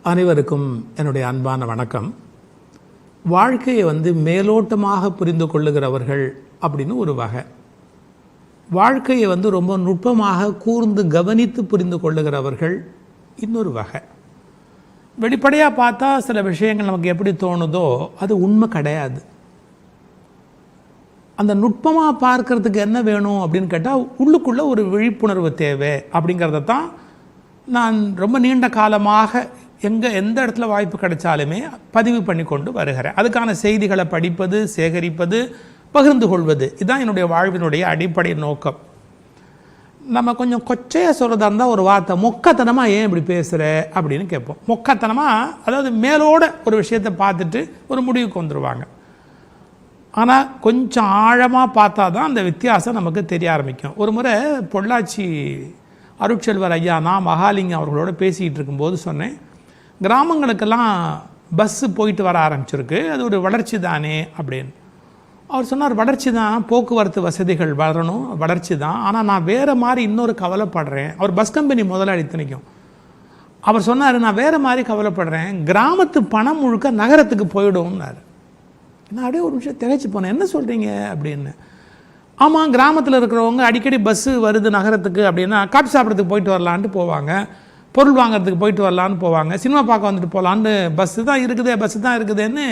அனைவருக்கும் என்னுடைய அன்பான வணக்கம். வாழ்க்கையை மேலோட்டமாக புரிந்து கொள்ளுகிறவர்கள் அப்படின்னு ஒரு வகை, வாழ்க்கையை ரொம்ப நுட்பமாக கூர்ந்து கவனித்து புரிந்து கொள்ளுகிறவர்கள் இன்னொரு வகை. வெளிப்படையாக பார்த்தா சில விஷயங்கள் நமக்கு எப்படி தோணுதோ அது உண்மை கிடையாது. அந்த நுட்பமாக பார்க்கறதுக்கு என்ன வேணும் அப்படின்னு கேட்டால் உள்ளுக்குள்ளே ஒரு விழிப்புணர்வு தேவை. அப்படிங்கிறத தான் நான் ரொம்ப நீண்ட காலமாக எந்த இடத்துல வாய்ப்பு கிடைச்சாலுமே பதிவு பண்ணி கொண்டு வருகிறேன். அதுக்கான செய்திகளை படிப்பது, சேகரிப்பது, பகிர்ந்து கொள்வது, இதுதான் என்னுடைய வாழ்வினுடைய அடிப்படை நோக்கம். நம்ம கொஞ்சம் கொச்சையாக சொல்கிறதா இருந்தால் ஒரு வார்த்தை, மொக்கத்தனமாக ஏன் இப்படி பேசுகிற அப்படின்னு கேட்போம். மொக்கத்தனமாக அதாவது மேலோட ஒரு விஷயத்தை பார்த்துட்டு ஒரு முடிவுக்கு வந்துடுவாங்க. ஆனால் கொஞ்சம் ஆழமாக பார்த்தா தான் அந்த வித்தியாசம் நமக்கு தெரிய ஆரம்பிக்கும். ஒரு முறை பொள்ளாச்சி அருட்செல்வர் ஐயா நான் மகாலிங்கம் அவர்களோட பேசிக்கிட்டு இருக்கும்போது சொன்னேன், கிராமங்களுக்கெல்லாம் பஸ்ஸு போயிட்டு வர ஆரம்பிச்சிருக்கு, அது ஒரு வளர்ச்சி தானே அப்படின்னு. அவர் சொன்னார், வளர்ச்சி தான், போக்குவரத்து வசதிகள் வளரணும், வளர்ச்சி தான். ஆனால் நான் வேறு மாதிரி இன்னொரு கவலைப்படுறேன். அவர் பஸ் கம்பெனி முதலாளி திணிக்கும். அவர் சொன்னார், நான் வேறு மாதிரி கவலைப்படுறேன், கிராமத்து பணம் முழுக்க நகரத்துக்கு போயிடும்னார். நான் அப்படியே ஒரு நிமிஷம் திகைச்சு போனேன், என்ன சொல்கிறீங்க அப்படின்னு. ஆமாம், கிராமத்தில் இருக்கிறவங்க அடிக்கடி பஸ்ஸு வருது நகரத்துக்கு அப்படின்னா காப்பி சாப்பிட்றதுக்கு போயிட்டு வரலான்ட்டு போவாங்க, பொருள் வாங்கிறதுக்கு போயிட்டு வரலான்னு போவாங்க, சினிமா பார்க்க வந்துட்டு போகலான்னு பஸ்ஸு தான் இருக்குதுன்னு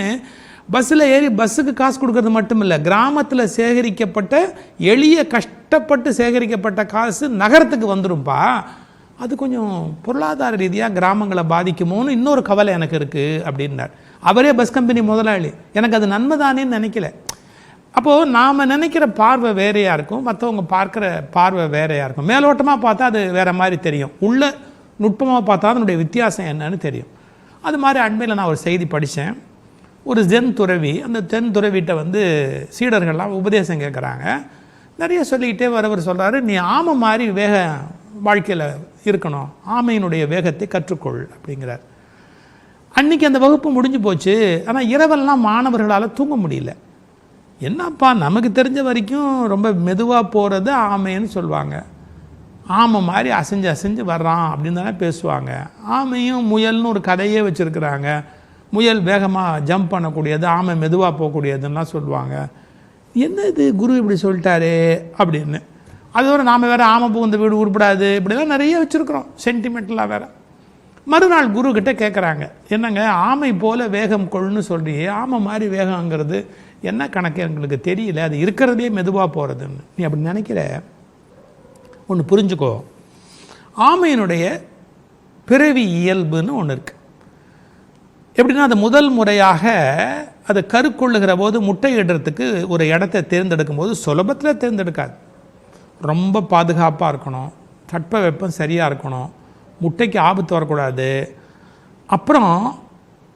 பஸ்ஸில் ஏறி பஸ்ஸுக்கு காசு கொடுக்கறது மட்டும் இல்லை, கிராமத்தில் சேகரிக்கப்பட்ட எளிய கஷ்டப்பட்டு சேகரிக்கப்பட்ட காசு நகரத்துக்கு வந்துடும்பா. அது கொஞ்சம் பொருளாதார ரீதியாக கிராமங்களை பாதிக்குமோன்னு இன்னொரு கவலை எனக்கு இருக்குது அப்படின்னார். அவரே பஸ் கம்பெனி முதலாளி. எனக்கு அது நன்மை தானேன்னு நினைக்கல. அப்போது நாம் நினைக்கிற பார்வை வேறையாக இருக்கும், மற்றவங்க பார்க்குற பார்வை வேறையாக இருக்கும். மேலோட்டமாக பார்த்தா அது வேறு மாதிரி தெரியும், உள்ள நுட்பமாக பார்த்தா அதனுடைய வித்தியாசம் என்னன்னு தெரியும். அது மாதிரி அண்மையில் நான் ஒரு செய்தி படித்தேன். ஒரு ஜென் துறவி, அந்த ஜென் துறவிகிட்ட சீடர்கள்லாம் உபதேசம் கேட்குறாங்க. நிறைய சொல்லிக்கிட்டே வரவர் சொல்கிறாரு, நீ ஆமை மாதிரி வாழ்க்கையில் இருக்கணும், ஆமையினுடைய வேகத்தை கற்றுக்கொள் அப்படிங்கிறார். அன்றைக்கி அந்த வகுப்பு முடிஞ்சு போச்சு. ஆனால் இரவெல்லாம் மாணவர்களால் தூங்க முடியல. என்னப்பா, நமக்கு தெரிஞ்ச வரைக்கும் ரொம்ப மெதுவாக போகிறது ஆமைன்னு சொல்லுவாங்க, ஆமை மாதிரி அசைஞ்சு வர்றான் அப்படின்னு தானே பேசுவாங்க. ஆமையும் முயல்னு ஒரு கதையே வச்சுருக்குறாங்க. முயல் வேகமாக ஜம்ப் பண்ணக்கூடியது, ஆமை மெதுவாக போகக்கூடியதுன்னா சொல்லுவாங்க. என்ன இது குரு இப்படி சொல்லிட்டாரு அப்படின்னு. அதோட நாம் வேறு ஆமை புகுந்த வீடு உருப்படாது இப்படிலாம் நிறைய வச்சுருக்குறோம், சென்டிமெண்டலாக வேறு. மறுநாள் குருக்கிட்ட கேட்குறாங்க, என்னங்க ஆமை போல் வேகம் கொள்ளுன்னு சொல்றியே, ஆமை மாதிரி வேகங்கிறது என்ன கணக்கு எங்களுக்கு தெரியல, அது இருக்கிறதே மெதுவாக போகிறதுன்னு. நீ அப்படி நினைக்கிற, ஒன்று புரிஞ்சுக்கோ, ஆமையினுடைய பிறவி இயல்புன்னு ஒன்று இருக்குது. எப்படின்னா, அது முதல் முறையாக அதை கருக்கொள்ளுகிற போது முட்டையிடுறதுக்கு ஒரு இடத்த தேர்ந்தெடுக்கும் போது சுலபத்தில் தேர்ந்தெடுக்காது. ரொம்ப பாதுகாப்பாக இருக்கணும், தட்பவெப்பம் சரியாக இருக்கணும், முட்டைக்கு ஆபத்து வரக்கூடாது. அப்புறம்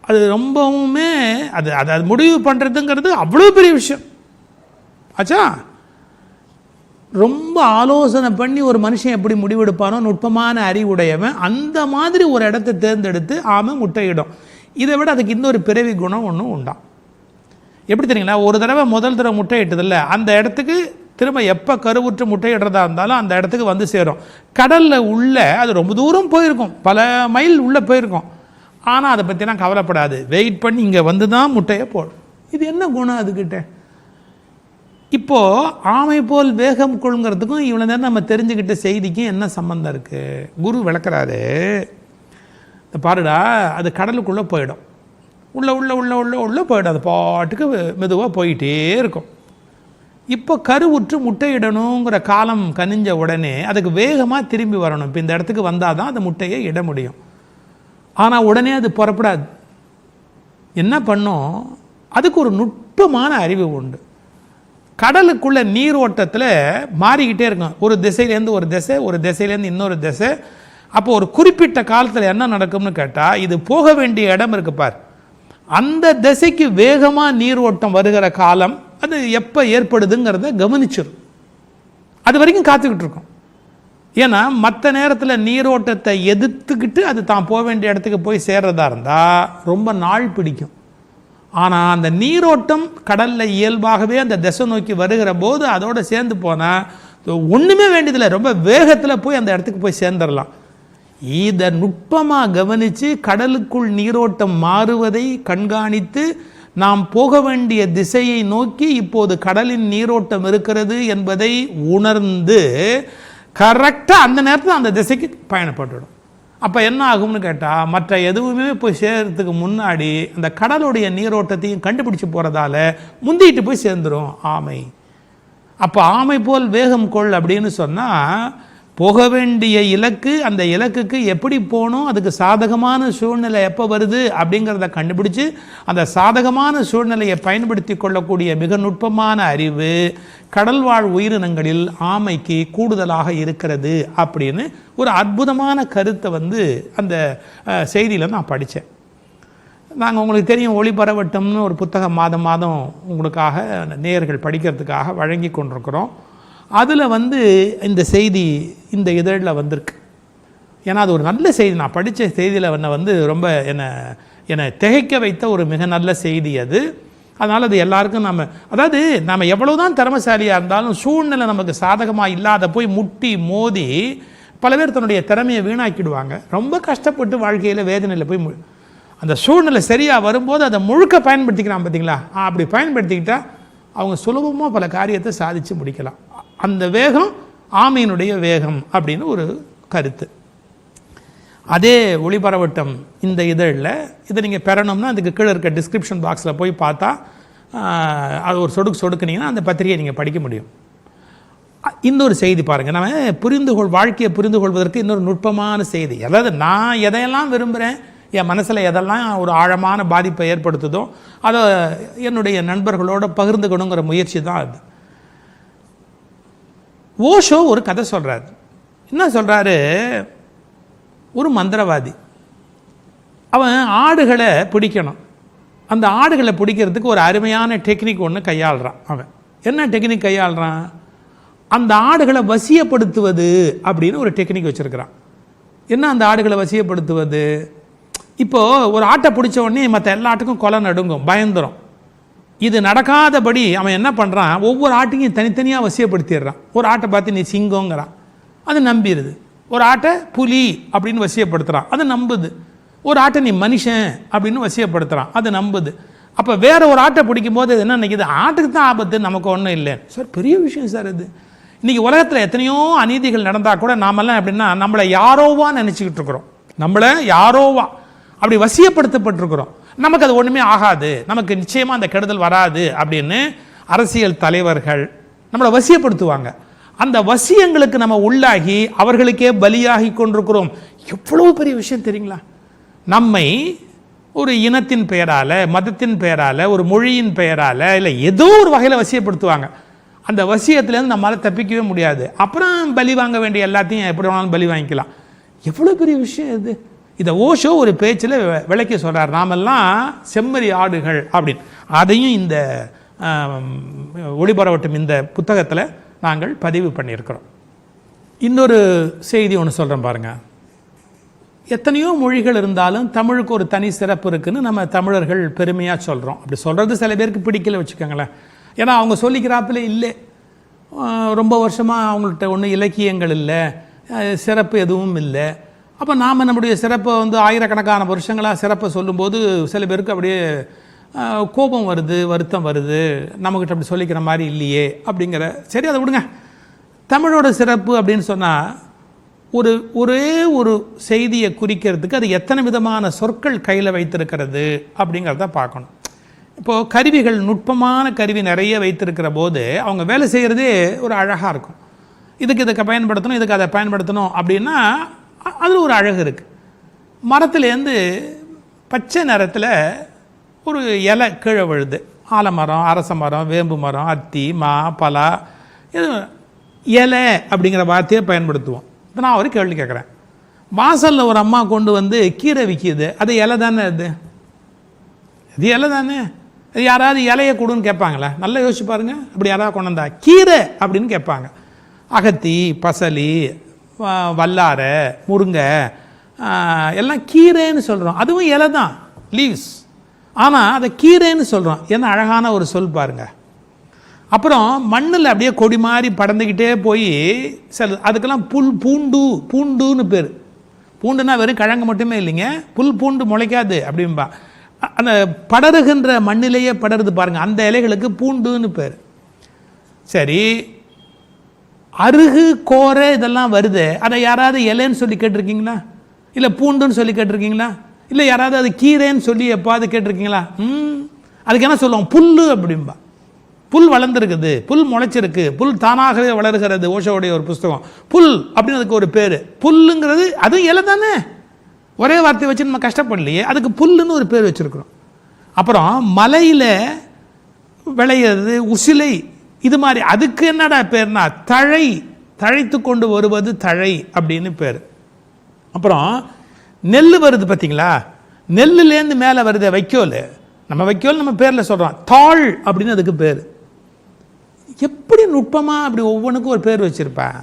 அது ரொம்பவுமே அது முடிவு பண்ணுறதுங்கிறது அவ்வளோ பெரிய விஷயம் ஆச்சா. ரொம்ப ஆலோசனை பண்ணி ஒரு மனுஷன் எப்படி முடிவெடுப்பானோ, நுட்பமான அறிவுடையவன் அந்த மாதிரி ஒரு இடத்த தேர்ந்தெடுத்து ஆமை முட்டையிடும். இதை விட அதுக்கு இன்னொரு பிறவி குணம் ஒன்றும் உண்டாம். எப்படி தெரியுங்களா, ஒரு தடவை முதல் தடவை முட்டையிட்டதில்ல, அந்த இடத்துக்கு திரும்ப எப்போ கருவுற்று முட்டையிடுறதா இருந்தாலும் அந்த இடத்துக்கு சேரும். கடலில் உள்ள அது ரொம்ப தூரம் போயிருக்கும், பல மைல் உள்ளே போயிருக்கும். ஆனால் அதை பற்றிலாம் கவலைப்படாது, வெயிட் பண்ணி இங்கே தான் முட்டையை போடும். இது என்ன குணம் அதுக்கிட்ட? இப்போது ஆமை போல் வேகம் கொள்ளுங்கிறதுக்கும் இவ்வளோ நேரம் நம்ம தெரிஞ்சுக்கிட்ட செய்திக்கும் என்ன சம்மந்தம் இருக்குது? குரு விளக்குறாரு, பாருடா, அது கடலுக்குள்ளே போயிடும், உள்ளே போயிடும், அது பாட்டுக்கு மெதுவாக போயிட்டே இருக்கும். இப்போ கருவுற்று முட்டையிடணுங்கிற காலம் கனிஞ்ச உடனே அதுக்கு வேகமாக திரும்பி வரணும். இப்போ இந்த இடத்துக்கு வந்தால் தான் அந்த முட்டையை இட முடியும். ஆனால் உடனே அது புறப்படாது. என்ன பண்ணும்? அதுக்கு ஒரு நுட்பமான அறிவு உண்டு. கடலுக்குள்ள நீரோட்டத்தில் மாறிக்கிட்டே இருக்கும், ஒரு திசையிலேருந்து ஒரு திசையிலேருந்து இன்னொரு திசை. அப்போ ஒரு குறிப்பிட்ட காலத்தில் என்ன நடக்கும்னு கேட்டால், இது போக வேண்டிய இடம் இருக்கு பார், அந்த திசைக்கு வேகமாக நீரோட்டம் வருகிற காலம் அது எப்போ ஏற்படுதுங்கிறத கவனிச்சிடும். அது வரைக்கும் காத்துக்கிட்டு இருக்கும். ஏன்னா மற்ற நேரத்தில் நீரோட்டத்தை எதிர்த்துக்கிட்டு அது தான் போக வேண்டிய இடத்துக்கு போய் சேர்றதா இருந்தால் ரொம்ப நாள் பிடிக்கும். ஆனால் அந்த நீரோட்டம் கடலில் இயல்பாகவே அந்த திசை நோக்கி வருகிற போது அதோடு சேர்ந்து போனால் ஒன்றுமே வேண்டியதில்லை, ரொம்ப வேகத்தில் போய் அந்த இடத்துக்கு போய் சேர்ந்துடலாம். இதை நுட்பமாக கவனித்து கடலுக்குள் நீரோட்டம் மாறுவதை கண்காணித்து நாம் போக வேண்டிய திசையை நோக்கி இப்போது கடலின் நீரோட்டம் இருக்கிறது என்பதை உணர்ந்து கரெக்டாக அந்த நேரத்தில் அந்த திசைக்கு பயணப்பட்டுடும். அப்போ என்ன ஆகும்னு கேட்டால், மற்ற எதுவுமே போய் சேர்கிறதுக்கு முன்னாடி அந்த கடலுடைய நீரோட்டத்தையும் கண்டுபிடிச்சி போகிறதால முந்திட்டு போய் சேர்ந்துடும் ஆமை. அப்போ ஆமை போல் வேகம் கொள் அப்படின்னு சொன்னால், போக வேண்டிய இலக்கு, அந்த இலக்குக்கு எப்படி போகணும், அதுக்கு சாதகமான சூழ்நிலை எப்போ வருது அப்படிங்கிறத கண்டுபிடிச்சு அந்த சாதகமான சூழ்நிலையை பயன்படுத்தி கொள்ளக்கூடிய மிக நுட்பமான அறிவு கடல்வாழ் உயிரினங்களில் ஆமைக்கு கூடுதலாக இருக்கிறது அப்படின்னு ஒரு அற்புதமான கருத்தை அந்த செய்தியில் நான் படித்தேன். நாங்கள் உங்களுக்கு தெரியும், ஒளிபரவட்டம்னு ஒரு புத்தகம் மாதம் மாதம் உங்களுக்காக நேயர்கள் படிக்கிறதுக்காக வழங்கி கொண்டிருக்கிறோம். அதில் இந்த செய்தி இந்த இதழில் வந்திருக்கு. ஏன்னா அது ஒரு நல்ல செய்தி. நான் படித்த செய்தியில் ரொம்ப என்னை திகைக்க வைத்த ஒரு மிக நல்ல செய்தி அது. அதனால் அது எல்லாருக்கும் நம்ம எவ்வளோ தான் திறமைசாலியாக இருந்தாலும் சூழ்நிலை நமக்கு சாதகமாக இல்லாத போய் முட்டி மோதி பல பேர் தன்னுடைய திறமையை வீணாக்கிடுவாங்க. ரொம்ப கஷ்டப்பட்டு வாழ்க்கையில் வேதனையில் போய் அந்த சூழ்நிலை சரியாக வரும்போது அதை முழுக்க பயன்படுத்திக்கிறான் பார்த்தீங்களா? அப்படி பயன்படுத்திக்கிட்டால் அவங்க சுலபமாக பல காரியத்தை சாதித்து முடிக்கலாம். அந்த வேகம் ஆமையினுடைய வேகம் அப்படின்னு ஒரு கருத்து. அதே ஒளிபரவட்டம் இந்த இதழில் இதை நீங்கள் பெறணும்னா அதுக்கு கீழே இருக்க டிஸ்கிரிப்ஷன் பாக்ஸில் போய் பார்த்தா அது ஒரு சொடுக்குனீங்கன்னா அந்த பத்திரிகையை நீங்கள் படிக்க முடியும். இன்னொரு செய்தி பாருங்கள், நம்ம வாழ்க்கையை புரிந்து கொள்வதற்கு இன்னொரு நுட்பமான செய்தி. அதாவது நான் எதையெல்லாம் விரும்புகிறேன், என் மனசில் எதெல்லாம் ஒரு ஆழமான பாதிப்பை ஏற்படுத்துதோ அதை என்னுடைய நண்பர்களோடு பகிர்ந்துக்கணுங்கிற முயற்சி தான் அது. ஓஷோ ஒரு கதை சொல்கிறார். என்ன சொல்கிறாரு? ஒரு மந்திரவாதி அவன் ஆடுகளை பிடிக்கணும். அந்த ஆடுகளை பிடிக்கிறதுக்கு ஒரு அருமையான டெக்னிக் ஒன்று கையாளுறான். அவன் என்ன டெக்னிக் கையாளுறான்? அந்த ஆடுகளை வசியப்படுத்துவது அப்படின்னு ஒரு டெக்னிக் வச்சுருக்கிறான். என்ன அந்த ஆடுகளை வசியப்படுத்துவது? இப்போது ஒரு ஆட்டை பிடிச்ச உடனே மற்ற எல்லா ஆட்டுக்கும் கொலை நடுங்கும், பயந்துடும். இது நடக்காதபடி அவன் என்ன பண்ணுறான், ஒவ்வொரு ஆட்டையும் தனித்தனியாக வசியப்படுத்திடுறான். ஒரு ஆட்டை பார்த்து நீ சிங்கங்கிறான், அது நம்பிடுது. ஒரு ஆட்டை புலி அப்படின்னு வசியப்படுத்துகிறான், அது நம்புது. ஒரு ஆட்டை நீ மனுஷன் அப்படின்னு வசியப்படுத்துகிறான், அது நம்புது. அப்போ வேற ஒரு ஆட்டை பிடிக்கும் போது என்ன நினைக்கிது, ஆட்டுக்கு தான் ஆபத்து, நமக்கு ஒன்றும் இல்லை. சார் பெரிய விஷயம் சார் இது. இன்றைக்கி உலகத்தில் எத்தனையோ அநீதிகள் நடந்தால் கூட நாமெல்லாம் எப்படின்னா நம்மளை யாரோவா நினச்சிக்கிட்டு இருக்கிறோம். நம்மளை யாரோவா அப்படி வசியப்படுத்தப்பட்டிருக்கிறோம். நமக்கு அது ஒன்றுமே ஆகாது, நமக்கு நிச்சயமாக அந்த கெடுதல் வராது அப்படின்னு அரசியல் தலைவர்கள் நம்மளை வசியப்படுத்துவாங்க. அந்த வசியங்களுக்கு நம்ம உள்ளாகி அவர்களுக்கே பலியாகி கொண்டிருக்கிறோம். எவ்வளோ பெரிய விஷயம் தெரியுங்களா? நம்மை ஒரு இனத்தின் பெயரால், மதத்தின் பெயரால், ஒரு மொழியின் பெயரால், இல்லை ஏதோ ஒரு வகையில் வசியப்படுத்துவாங்க. அந்த வசியத்துலேருந்து நம்மளால் தப்பிக்கவே முடியாது. அப்புறம் பலி வாங்க வேண்டிய எல்லாத்தையும் எப்படி வேணாலும் பலி வாங்கிக்கலாம். எவ்வளோ பெரிய விஷயம் இது. இதை ஓஷோ ஒரு பேச்சில் விளக்கி சொல்கிறார். நாமெல்லாம் செம்மறி ஆடுகள் அப்படின்னு. அதையும் இந்த ஒளிபரவட்டும் இந்த புத்தகத்தில் நாங்கள் பதிவு பண்ணியிருக்கிறோம். இன்னொரு செய்தி ஒன்று சொல்கிறேன் பாருங்கள். எத்தனையோ மொழிகள் இருந்தாலும் தமிழுக்கு ஒரு தனி சிறப்பு இருக்குதுன்னு நம்ம தமிழர்கள் பெருமையாக சொல்கிறோம். அப்படி சொல்கிறது சில பேருக்கு பிடிக்கல வச்சுக்கோங்களேன். ஏன்னா அவங்க சொல்லிக்கிறாப்புல இல்லை, ரொம்ப வருஷமாக அவங்கள்ட்ட ஒன்றும் இலக்கியங்கள் இல்லை, சிறப்பு எதுவும் இல்லை. அப்போ நாம் நம்முடைய சிறப்பை ஆயிரக்கணக்கான வருஷங்களாக சிறப்பை சொல்லும்போது சில பேருக்கு அப்படியே கோபம் வருது, வருத்தம் வருது, நம்மக்கிட்ட அப்படி சொல்லிக்கிற மாதிரி இல்லையே அப்படிங்கிற. சரி, அதை விடுங்க. தமிழோட சிறப்பு அப்படின்னு சொன்னால் ஒரே ஒரு செய்தியை குறிக்கிறதுக்கு அது எத்தனை விதமான சொற்கள் கையில் வைத்திருக்கிறது அப்படிங்கிறத பார்க்கணும். இப்போது கருவிகள், நுட்பமான கருவி நிறைய வைத்திருக்கிற போது அவங்க வேலை செய்கிறதே ஒரு அழகாக இருக்கும். இதுக்கு பயன்படுத்தணும், இதுக்கு அதை பயன்படுத்தணும் அப்படின்னா அதில் ஒரு அழகு இருக்குது. மரத்துலேருந்து பச்சை நிறத்தில் ஒரு இலை கீழே விழுது. ஆலமரம், அரச மரம், வேம்பு மரம், அத்தி, மா, பலா, இது இலை அப்படிங்கிற வார்த்தையை பயன்படுத்துவோம். இப்போ நான் ஒரு கேள்வி கேட்குறேன். வாசலில் ஒரு அம்மா கொண்டு கீரை விற்கிது, அது இலை தானே? அது இலை தானே? அது யாராவது இலையை கொடுன்னு கேட்பாங்களே? நல்லா யோசிச்சு பாருங்கள். அப்படி யாராவது கொண்டு வந்தா கீரை அப்படின்னு கேட்பாங்க. அகத்தி, பசலி, வல்லாரை, முருங்கை எல்லாம் கீரைன்னு சொல்கிறோம். அதுவும் இலை தான், லீவ்ஸ். ஆனால் அதை கீரைன்னு சொல்கிறோம். என்ன அழகான ஒரு சொல் பாருங்கள். அப்புறம் மண்ணில் அப்படியே கொடி மாதிரி படந்துக்கிட்டே போய் அதுக்கெல்லாம் பூண்டுன்னு பேர். பூண்டுனா வெறும் கிழங்கு மட்டுமே இல்லைங்க, புல் பூண்டு முளைக்காது அப்படின்பா. அந்த படருகின்ற மண்ணிலேயே படருது பாருங்கள், அந்த இலைகளுக்கு பூண்டுன்னு பேர். சரி, அருகு கோரை இதெல்லாம் வருது, அதை யாராவது இலைன்னு சொல்லி கேட்டிருக்கீங்களா? இல்லை பூண்டுன்னு சொல்லி கேட்டிருக்கீங்களா? இல்லை யாராவது அது கீரைன்னு சொல்லி எப்பாவது கேட்டிருக்கீங்களா? அதுக்கு என்ன சொல்லுவோம்? புல்லு அப்படின்பா. புல் வளர்ந்துருக்குது, புல் முளைச்சிருக்கு, புல் தானாகவே வளர்கிறது, ஓஷோடைய ஒரு புஸ்தகம். புல் அப்படின்னு அதுக்கு ஒரு பேர். புல்லுங்கிறது அதுவும் இலை தானே, ஒரே வார்த்தை வச்சு நம்ம கஷ்டப்படலையே, அதுக்கு புல்லுன்னு ஒரு பேர் வச்சுருக்குறோம். அப்புறம் மலையில் விளையிறது உசிலை, இது மாதிரி அதுக்கு என்னடா பேர்னா தழை, தழைத்து கொண்டு வருவது தழை அப்படின்னு பேர். அப்புறம் நெல் வருது பார்த்தீங்களா, நெல்லுலேருந்து மேலே வருது வைக்கோல், நம்ம வைக்கோல் நம்ம பேரில் சொல்கிறோம், தாள் அப்படின்னு அதுக்கு பேர். எப்படி நுட்பமாக அப்படி ஒவ்வொன்றுக்கும் ஒரு பேர் வச்சுருப்பேன்.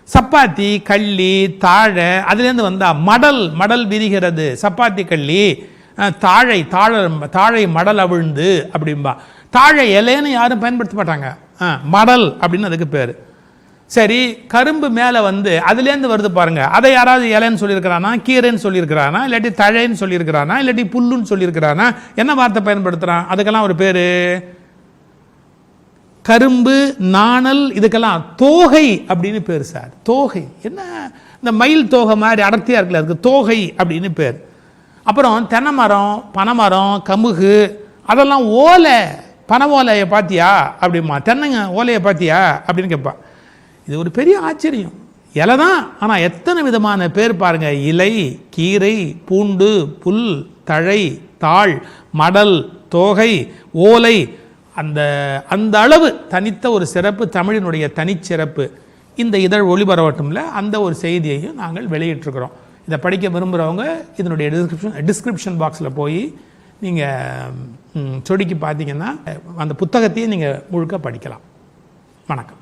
சப்பாத்தி, கள்ளி, தாழை, அதுலேருந்து வந்தால் மடல், மடல் விரிகிறது, சப்பாத்தி கள்ளி, தாழை, தாழை மடல் அவிழ்ந்து அப்படின்பா. தாழை இலைன்னு யாரும் பயன்படுத்த மாட்டாங்க, மடல் அப்படின்னு அதுக்கு பேர். சரி, கரும்பு மேலே வந்து அதுலேருந்து வருது பாருங்க, அதை யாராவது இலைன்னு சொல்லியிருக்கிறானா, கீரைன்னு சொல்லியிருக்கிறானா, இல்லாட்டி தழைன்னு சொல்லியிருக்கிறானா, இல்லாட்டி புல்லுன்னு சொல்லியிருக்கிறானா, என்ன வார்த்தை பயன்படுத்துகிறான்? அதுக்கெல்லாம் ஒரு பேர். கரும்பு, நாணல், இதுக்கெல்லாம் தோகை அப்படின்னு பேர் சார். தோகை என்ன, இந்த மயில் தோகை மாதிரி அடர்த்தியாக இருக்குல்ல, அதுக்கு தோகை அப்படின்னு பேர். அப்புறம் தென்னை மரம், பனைமரம், கமுகு, அதெல்லாம் ஓலை. பனை ஓலையை பார்த்தியா அப்படிமா, தென்னைங்க ஓலையை பார்த்தியா அப்படின்னு கேட்பா. இது ஒரு பெரிய ஆச்சரியம். இலை தான், ஆனால் எத்தனை விதமான பேர் பாருங்க. இலை, கீரை, பூண்டு, புல், தழை, தாள், மடல், தோகை, ஓலை. அந்த அந்த அளவு தனித்த ஒரு சிறப்பு, தமிழினுடைய தனிச்சிறப்பு. இந்த இதழ் ஒளிபரவட்டும்ல, அந்த ஒரு செய்தியையும் நாங்கள் வெளியிட்டிருக்கிறோம். இதை படிக்க விரும்புகிறவங்க இதனுடைய டிஸ்கிரிப்ஷன் பாக்ஸில் போய் நீங்கள் சொடிக்கு பார்த்தீங்கன்னா அந்த புத்தகத்தையும் நீங்கள் முழுக்க படிக்கலாம். வணக்கம்.